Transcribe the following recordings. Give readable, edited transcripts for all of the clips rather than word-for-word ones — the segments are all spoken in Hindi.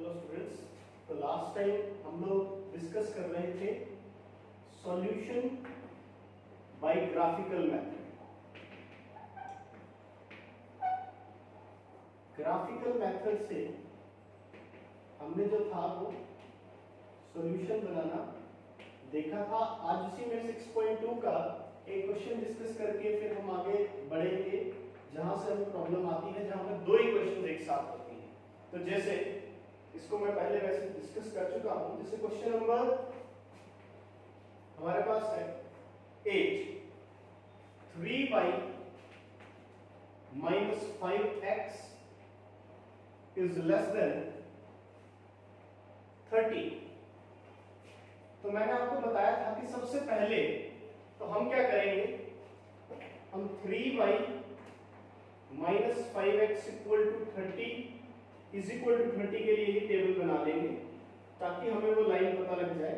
हेलो स्टूडेंट्स, तो लास्ट टाइम हम लोग डिस्कस कर रहे थे solution bye graphical method. Graphical method से हमने जो था वो सॉल्यूशन बनाना देखा था। आज उसी में 6.2 का एक क्वेश्चन डिस्कस करके फिर हम आगे बढ़ेंगे, जहां से हमें प्रॉब्लम आती है जहां पर दो ही क्वेश्चन एक साथ होती हैं। तो जैसे इसको मैं पहले वैसे डिस्कस कर चुका हूं। जैसे क्वेश्चन नंबर हमारे पास है 8, 3y minus 5x is less than 30। तो मैंने आपको बताया था कि सबसे पहले तो हम क्या करेंगे, हम 3y minus 5x equal to 30 is equal to 30 के लिए ही टेबल बना लेंगे, ताकि हमें वो लाइन पता लग जाए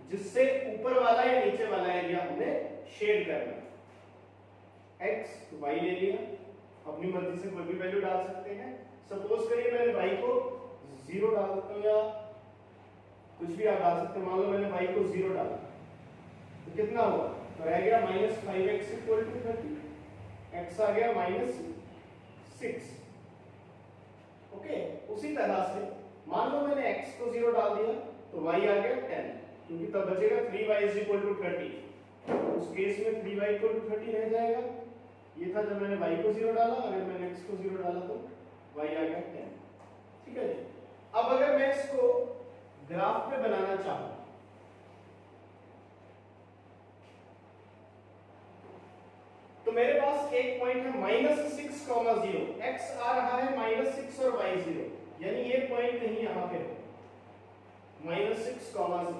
जिससे ऊपर वाला या नीचे वाला एरिया हमें शेड करना है। x y ले लिया, अपनी मर्जी से कोई भी वैल्यू डाल सकते हैं। सपोज करिए मैंने y को 0 डाल देता हूं, या कुछ भी आप डाल सकते हैं। मान लो मैंने y को 0 डाला तो कितना हुआ, तो रह गया -5x इक्वल टू 30, x आ गया -6। ओके, उसी तरह से मान लो मैंने x को 0 डाल दिया तो y आ गया 10, क्योंकि तब बचेगा 3y इज इक्वल टू 30। उस केस में 3y इक्वल टू 30 रह जाएगा। ये था जब मैंने y को 0 डाला, अगर मैंने x को 0 डाला तो y आ गया 10। ठीक है जी। अब अगर मैं इसको ग्राफ पे बनाना चाहूं, तो मेरे पास एक पॉइंट है -6,0, x आ रहा है -6 और y 0, यानी ये पॉइंट कहीं यहां पे है -6,0,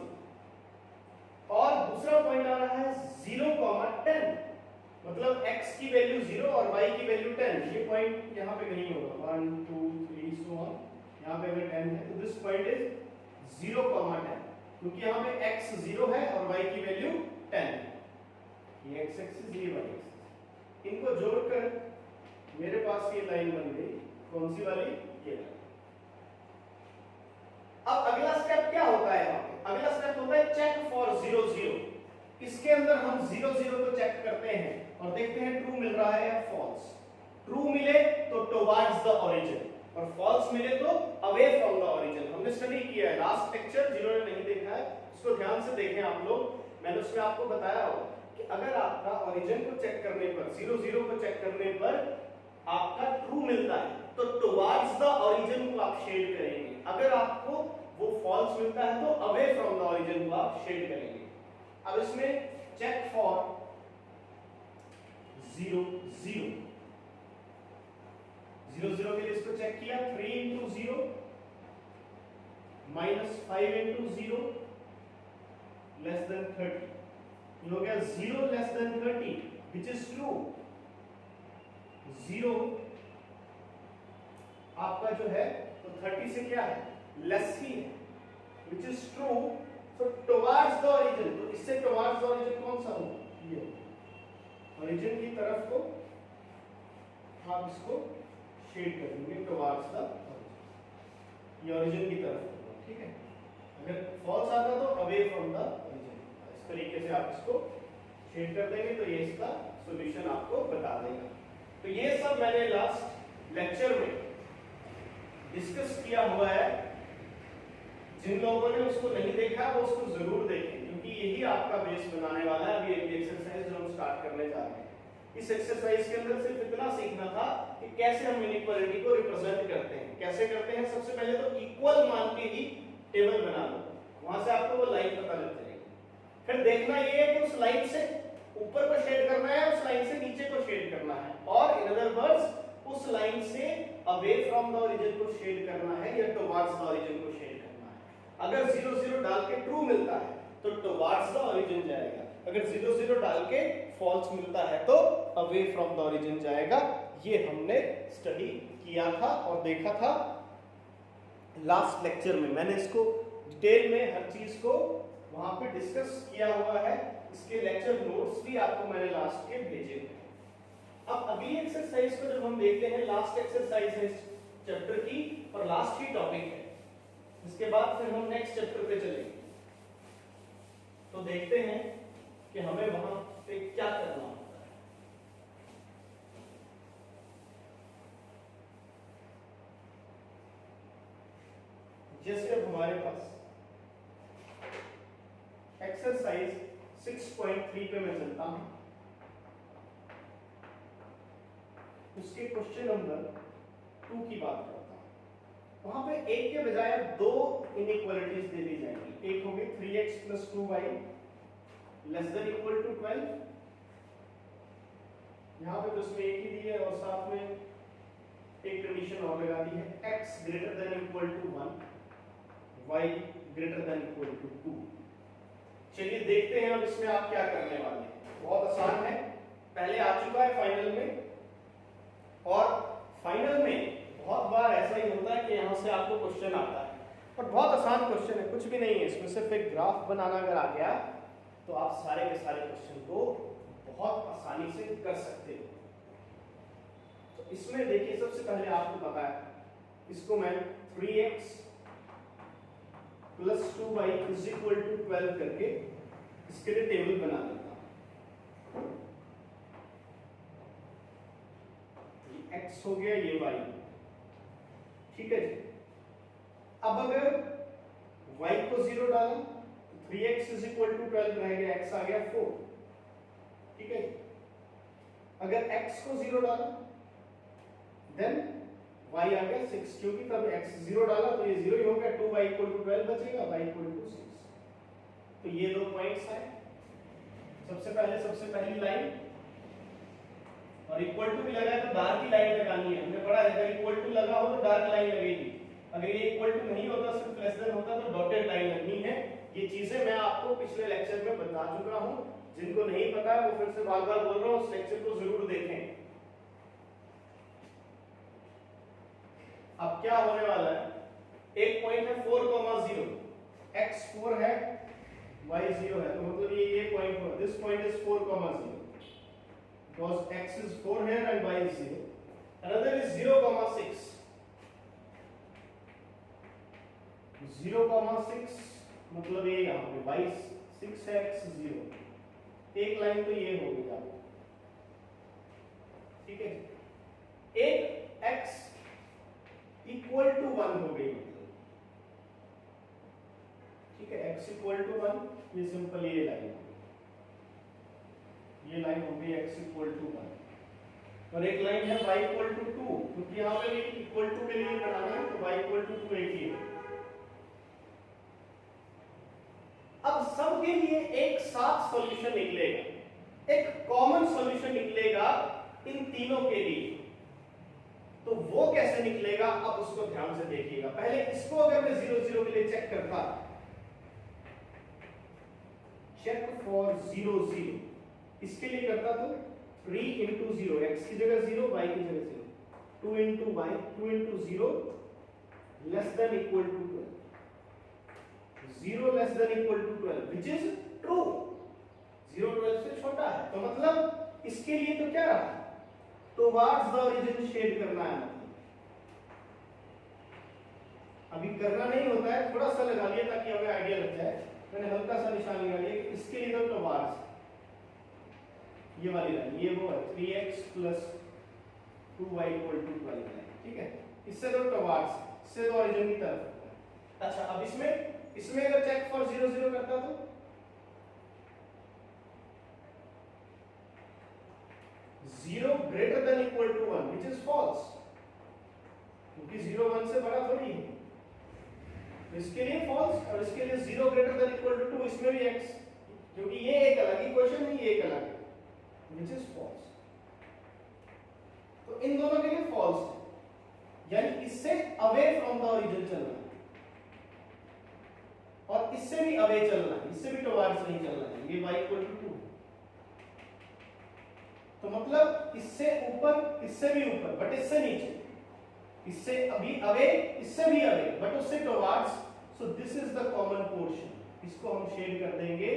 और दूसरा पॉइंट आ रहा है 0,10, मतलब x की वैल्यू 0 और y की वैल्यू 10। ये पॉइंट यहां पे कहीं होगा 1 2 3 सो ऑन। यहां पे अगर 10 है तो दिस पॉइंट इज 0,10, क्योंकि यहां पे x 0 है और y की वैल्यू 10 है। ये x एक्सिस, ये y एक्सिस, इनको जोड़कर मेरे पास ये लाइन बन गई। कौन सी वाली, ये लाइन। अब अगला स्टेप क्या होता है यहाँ पे? अगला स्टेप होता है चेक फॉर 0 0। इसके अंदर हम 0 0 को चेक करते हैं और देखते हैं ट्रू मिल रहा है या फॉल्स। ट्रू मिले तो टुवर्ड्स द ओरिजिन, और फॉल्स मिले तो अवे फ्रॉम द ओरिजिन। हमने स्टडी किया है लास्ट लेक्चर, जिन्होंने नहीं देखा है उसको ध्यान से देखें आप लोग। मैंने उसमें आपको बताया हो कि अगर आपका ओरिजिन को चेक करने पर, 0 0 को चेक करने पर आपका ट्रू मिलता है तो टुवर्ड्स द ओरिजिन को आप शेड करेंगे। अगर आपको वो फॉल्स मिलता है तो अवे फ्रॉम द ओरिजिन को आप शेड करेंगे। अब इसमें चेक फॉर 0 0 0 0 के लिए इसको चेक किया, 3 into 0 -5 into 0 less than 30। ये हो गया 0 less than 30, which is true। 0 आपका जो है तो 30 से क्या है, लेस ही है, which is true। so towards the origin, तो इससे towards the origin कौन सा होगा, ये origin की तरफ को आप इसको शेड कर देंगे towards the origin, ये origin की तरफ होगा। ठीक है, अगर false आता तो away from the origin, इस तरीके से आप इसको शेड कर देंगे तो ये इसका सॉल्यूशन आपको बता देगा। तो ये सब मैंने लास्ट लेक्चर में डिस्कस किया हुआ है। जिन लोगों ने उसको नहीं देखा वो उसको जरूर देखें, क्योंकि यही आपका बेस बनाने वाला है। अभी एक एक्सरसाइज जो हम स्टार्ट करने जा रहे हैं, इस एक्सरसाइज के अंदर सिर्फ इतना सीखना था कि कैसे हम इनइक्वालिटी को रिप्रेजेंट करते हैं। कैसे करते हैं, सबसे पहले तो इक्वल मान के ही टेबल बना लो, वहां से आपको वो लाइन पता लग जाएगी। फिर देखना ये है कि उस लाइन से ऊपर को शेड करना है, उस लाइन से नीचे को शेड करना है, और इन अदर वर्ड्स उस लाइन से अवे फ्रॉम द ओरिजिन को शेड करना है या टुवर्ड्स द ओरिजिन को शेड करना है। अगर 0 0 डाल के ट्रू मिलता है तो टुवर्ड्स द ओरिजिन जाएगा, अगर 0 0 डाल के फॉल्स मिलता है तो अवे फ्रॉम द ओरिजिन जाएगा। ये हमने स्टडी किया था और देखा था लास्ट लेक्चर में। मैंने इसको डिटेल में हर चीज को वहां पे डिस्कस किया हुआ है। इसके लेक्चर नोट्स भी आपको मैंने लास्ट के भेजे हैं। अब अगली एक्सरसाइज को जब हम देखते हैं, लास्ट एक्सरसाइज है चैप्टर की और लास्ट ही टॉपिक है। इसके बाद फिर हम नेक्स्ट चैप्टर पे चलेंगे। तो देखते हैं कि हमें वहां पे क्या करना होता है। जैसे अब हमारे पास एक्सरसाइज 6.3 पे मैं चलता हूं, उसके क्वेश्चन नंबर 2 की बात करता हूं। वहां पे एक के बजाय दो इनइक्वालिटीज दे दी जाएंगी। एक होगी 3x + 2y ≤ 12। यहां पे तो उसमें एक ही दी है और साथ में एक कंडीशन और लगा दी है, x > 1, y > 2। चलिए देखते हैं अब इसमें आप क्या करने वाले हैं। बहुत आसान है, पहले आ चुका है फाइनल में, और फाइनल में बहुत बार ऐसा ही होता है कि यहां से आपको क्वेश्चन आता है और बहुत आसान क्वेश्चन है, कुछ भी नहीं है इसमें, सिर्फ एक ग्राफ बनाना अगर आ गया तो आप सारे के सारे क्वेश्चन को बहुत आसानी से कर सकते हो। तो इसमें देखिए, सबसे पहले आपको पता है, इसको मैं 3x + 2y = 12 करके इसके लिए टेबल बना देता हूं। ये x हो गया, ये y, ठीक है जी। अब अगर y को 0 डाला तो 3x = 12 रह गया, x आ गया 4, ठीक है। अगर x को 0 डाला देन y आ गया 6, क्योंकि तब x 0 डाला तो ये 0 ही हो गया, 2y = 12 बचेगा, y = 6। तो ये दो पॉइंट्स हैं। सबसे पहली लाइन, और इक्वल टू भी लगा है तो डार्क की लाइन लगानी है। हमने पढ़ा है अगर इक्वल टू लगा हो तो डार्क लाइन लगेगी, अगर ये इक्वल टू नहीं होता, सिर्फ लेस देन होता तो डॉटेड लाइन लगनी है। ये चीजें मैं आपको पिछले लेक्चर में बता चुका हूं, जिनको नहीं पता है वो फिर से बार-बार बोल रहा हूं, उस लेक्चर को जरूर देखें। अब क्या होने वाला है, एक पॉइंट है 4,0, x 4 है, y 0 है, तो मतलब ये पॉइंट हुआ, this point is 4,0 because x is 4 here and y is 0. Another is 0,6. 0,6 मतलब ये यहाँ पे y 6 है, x 0। एक लाइन तो ये हो गई आपको, ठीक है। एक x = 1 हो गई, ठीक है, x = 1, ये सिंपल ये लाइन हो गई, x = 1। और एक लाइन है y = 2, क्योंकि यहाँ पे भी इक्वल टू के लिए बनाना है तो y = 2 एक ही है। अब सबके लिए एक साथ सॉल्यूशन निकलेगा, एक कॉमन सॉल्यूशन निकलेगा इन तीनों के लिए। तो वो कैसे निकलेगा, अब उसको ध्यान से देखिएगा। पहले इसको अगर मैं 0 0 के लिए चेक करता, चेक फॉर 0 0, इसके लिए करता तो 3 × 0, x की जगह 0, y की जगह 0, 2 × y, 2 × 0 less than equal to 12, 0 less than equal to 12, which is true, 0 12 से छोटा है। तो मतलब इसके लिए तो क्या रहा, towards the origin शेड करना है। अभी करना नहीं होता है, थोड़ा सा लगा लिया ताकि हमें आइडिया लग जाए। मैंने हल्का सा निशान लगा लिया कि इसके लिए तो towards, ये वाली लाइन, ये वो है 3x + 2y = 12 है, ठीक है। इससे तो towards, इससे तो origin की तरफ। अच्छा, अब इसमें अगर चेक फॉर 0 0 करता तो 0 > 1, which is false, क्योंकि 0 1 से बड़ा थोड़ी है। तो इसके लिए false, और इसके लिए 0 > 2, इसमें भी x, क्योंकि ये एक अलग इक्वेशन है, ये एक अलग है, which is false। तो इन दोनों के लिए false है, यानी इससे away from the origin चलना है, और इससे भी away चलना है, इससे भी towards नहीं चलना है, ये y = 2। तो मतलब इससे ऊपर, इससे भी ऊपर, बट इससे नीचे, इससे अभी अवे, इससे भी अवे, बट उससे towards. So this is the common portion, इसको हम शेड कर देंगे।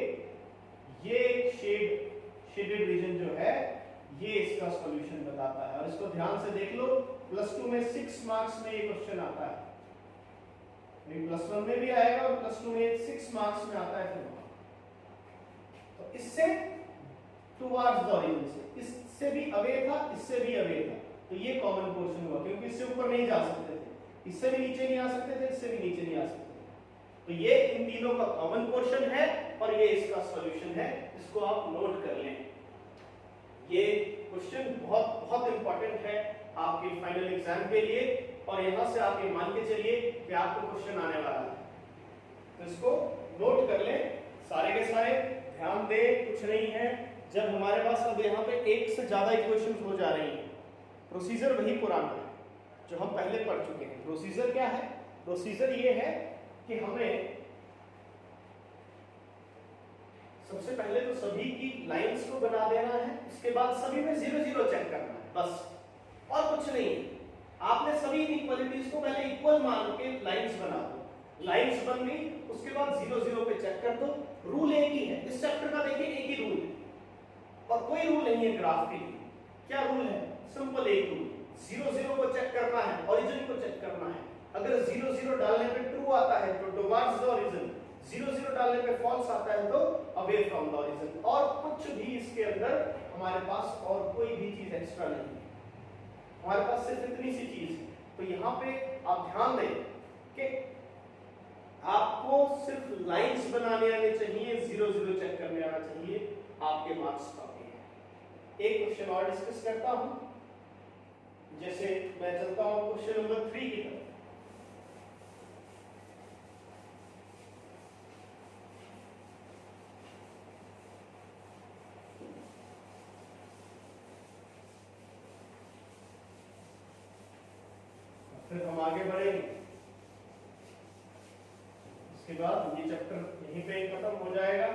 ये शेडेड रीजन जो है, ये इसका सॉल्यूशन बताता है। और इसको ध्यान से देख लो, प्लस टू में 6 मार्क्स में ये क्वेश्चन आता है, प्लस वन में भी आएगा और प्लस टू में 6 मार्क्स में आता है। तो इससे टुवर्ड्स द ओरिजिन से, इससे भी अवे था, इससे भी अवे था, तो ये कॉमन पोर्शन हुआ, क्योंकि इससे ऊपर नहीं जा सकते थे, इससे भी नीचे नहीं आ सकते थे, इससे भी नीचे नहीं आ सकते थे। तो ये इन तीनों का कॉमन पोर्शन है और ये इसका सॉल्यूशन है, इसको आप नोट कर लें। ये क्वेश्चन बहुत बहुत इंपॉर्टेंट है आपके फाइनल एग्जाम के लिए, और यहां से आप ये मान के चलिए कि आपको क्वेश्चन आने वाला है, तो इसको नोट कर लें सारे के सारे, ध्यान दें, कुछ नहीं है। जब हमारे पास अब यहाँ पे एक से ज्यादा इक्वेशंस हो जा रही हैं, प्रोसीजर वही पुराना है जो हम पहले पढ़ चुके हैं। प्रोसीजर क्या है? प्रोसीजर ये है कि हमें सबसे पहले तो सभी की लाइंस को बना देना है, इसके बाद सभी में 0 0 चेक करना है, बस और कुछ नहीं है। आपने सभी इनइक्वालिटीज को पहले इक्वल मान के लाइंस बना दो, लाइंस बन गई, उसके बाद 0 0 पे चेक कर दो। रूल एक ही है इस चैप्टर का, देखिए एक ही रूल है और कोई रूल नहीं है ग्राफ के लिए। क्या रूल है? सिंपल एक रूल, 0 0 को चेक करना है, ओरिजिन को चेक करना है। अगर 0 0 डालने पे ट्रू आता है तो टुवर्ड्स द ओरिजिन, 0 0 डालने पे फॉल्स आता है तो अवे फ्रॉम द ओरिजिन। और कुछ भी इसके अंदर हमारे पास और कोई भी चीज एक्स्ट्रा नहीं है, हमारे पास सिर्फ इतनी सी चीज है। तो यहाँ पे आप ध्यान दें कि आपको सिर्फ लाइंस बनाने आने चाहिए, 0 0 चेक करने आना चाहिए, आपके मार्क्स काफी हैं। एक क्वेश्चन और डिस्कस करता हूं, जैसे मैं चलता हूं क्वेश्चन नंबर 3 की तरफ। फिर हम आगे बढ़ेंगे, इसके बाद ये चैप्टर यहीं पे खत्म हो जाएगा।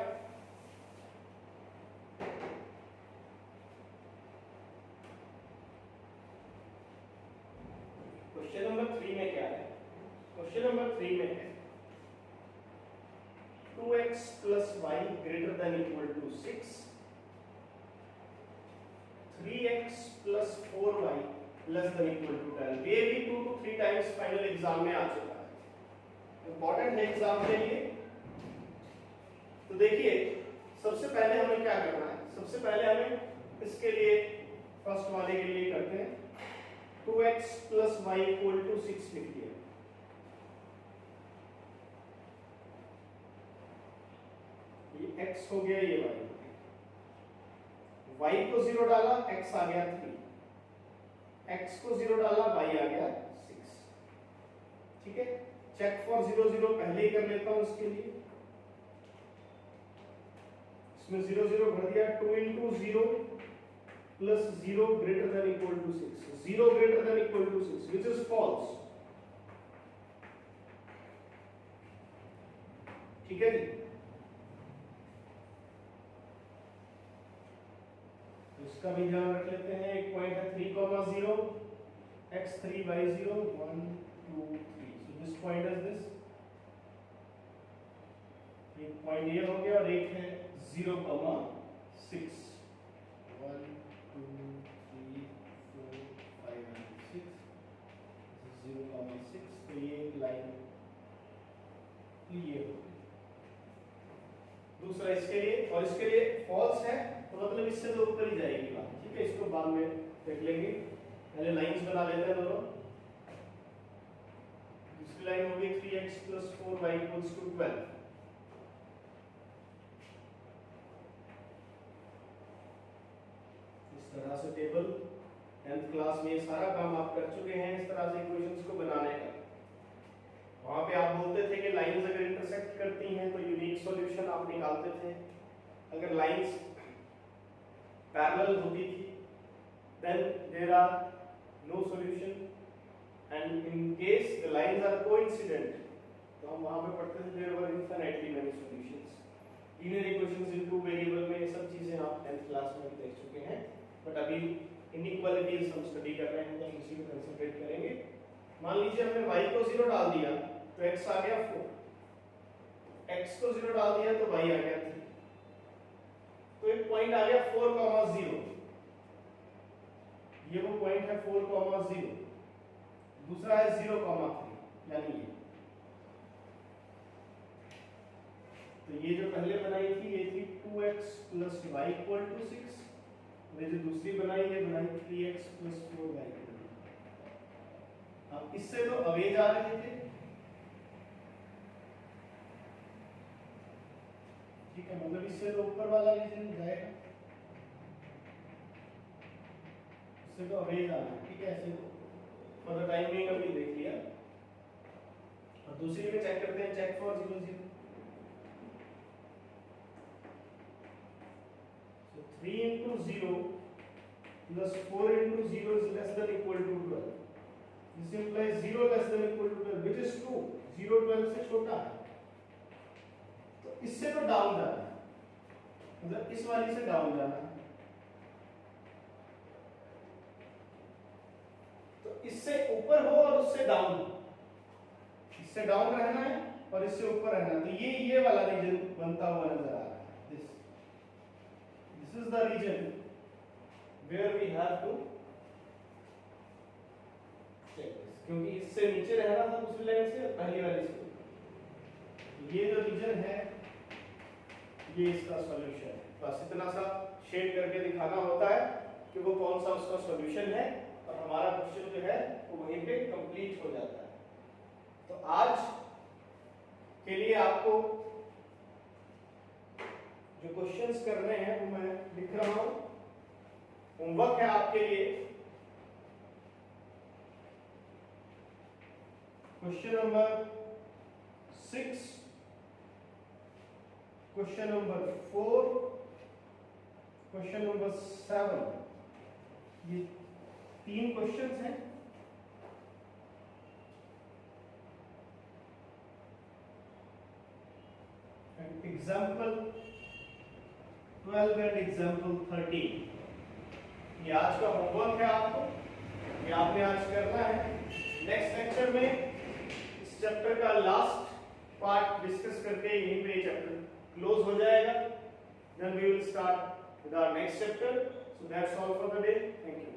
क्वेश्चन नंबर 3 में क्या है? क्वेश्चन नंबर 3 में है 2x plus y greater than equal to 6, 3x plus 4y less than equal to 10। ये भी 2 to 3 टाइम्स फाइनल एग्जाम में आ चुका है, इंपॉर्टेंट है एग्जाम के लिए। तो देखिए सबसे पहले हमें क्या करना है, सबसे पहले हमें इसके लिए फर्स्ट वाले के लिए करते हैं 2x plus y equal to 6 लिख दिया। ये x हो गया, ये y को 0 डाला, x आ गया 3, x को 0 डाला, y आ गया 6। ठीक है, चेक फॉर 0 0 पहले ही कर लेता हूं इसके लिए। इसमें 0 0 भर दिया, 2 into 0 plus 0 greater than equal to 6, 0 greater than equal to 6, which is false। ठीक है जी, इसका भी ध्यान रख लेते हैं। एक पॉइंट है 3, 0 x3 by 0 1 2 3, so this point is this, एक पॉइंट ये हो गया और एक है 0, 6 1 2 3 4 5 and 6, 0, 6, तो ये एक लाइन ये हो गई। दूसरा इसके लिए, और इसके लिए फॉल्स है तो मतलब इससे तो ऊपर ही जाएगी बात। ठीक है, इसको बाद में देख लेंगे, पहले लाइंस बना लेते हैं दोनों। दूसरी लाइन होगी 3x plus 4y equals to 12। इस तरह से टेबल 10th क्लास में ये सारा काम आप कर चुके हैं, इस तरह से इक्वेशंस को बनाने का। वहां पे आप बोलते थे कि लाइंस अगर इंटरसेक्ट करती हैं तो यूनिक सॉल्यूशन आप निकालते थे। अगर लाइंस पैरेलल होती थी then there are no solution, and in case the lines are coincident तो हम वहां पे पढ़ते थे there were infinitely many solutions। linear equations in two variable में ये सब चीजें आप 10th क्लास में देख चुके हैं, बट अभी इनइक्वालिटीज हम स्टडी कर रहे हैं तो हम इसी को कंसीडर करेंगे। मान लीजिए हमने y को 0 डाल दिया तो x आ गया 4, x को 0 डाल दिया तो y आ गया 3, तो एक पॉइंट आ गया 4, 0, ये वो पॉइंट है 4, 0। दूसरा है 0,3 यानी ये। तो ये जो पहले बनाई थी ये थी 2x + y = 6, और ये जो दूसरी बनाई है बनाई 3x + 4y। अब इससे तो अवे जा रहे थे, ठीक है, मतलब इससे तो ऊपर वाला रीजन जाएगा, इससे तो अवे जाना है, ठीक है। ऐसे फॉर द टाइम बीइंग अभी देख लिया। और दूसरी में चेक करते हैं, check for 0 0। 3 into 0 plus 4 into 0 is less than equal to 12. This implies 0 less than equal to 12, which is true. 0 12 से छोटा है, तो इससे तो डाउन जाना है, मतलब इस वाली से डाउन जाना है। तो इससे ऊपर हो और उससे डाउन, इससे डाउन रहना है और इससे ऊपर रहना है। तो ये वाला रीजन बनता हुआ नजर आ रहा है। This is the region where we have to check this, क्योंकि इससे नीचे रहना था दूसरी लाइन से, पहली वाली से। ये जो रीजन है ये इसका सॉल्यूशन है। बस इतना सा शेड करके दिखाना होता है कि वो कौन सा उसका सॉल्यूशन है, और हमारा क्वेश्चन जो है वो वहीं पे कंप्लीट हो जाता है। तो आज के लिए आपको जो क्वेश्चंस करने हैं वो मैं लिख रहा हूं, होमवर्क है आपके लिए। Question number 6, question number 4, question number 7, ये 3 क्वेश्चंस हैं। एग्जाम्पल 12 एंड एग्जाम्पल 13, ये आज का होमवर्क है आपको, ये आपने आज करना है। नेक्स्ट लेक्चर में इस चैप्टर का लास्ट पार्ट डिस्कस करके यहीं पे चैप्टर क्लोज हो जाएगा। Then we will start with our next chapter. So that's all for the day. Thank you.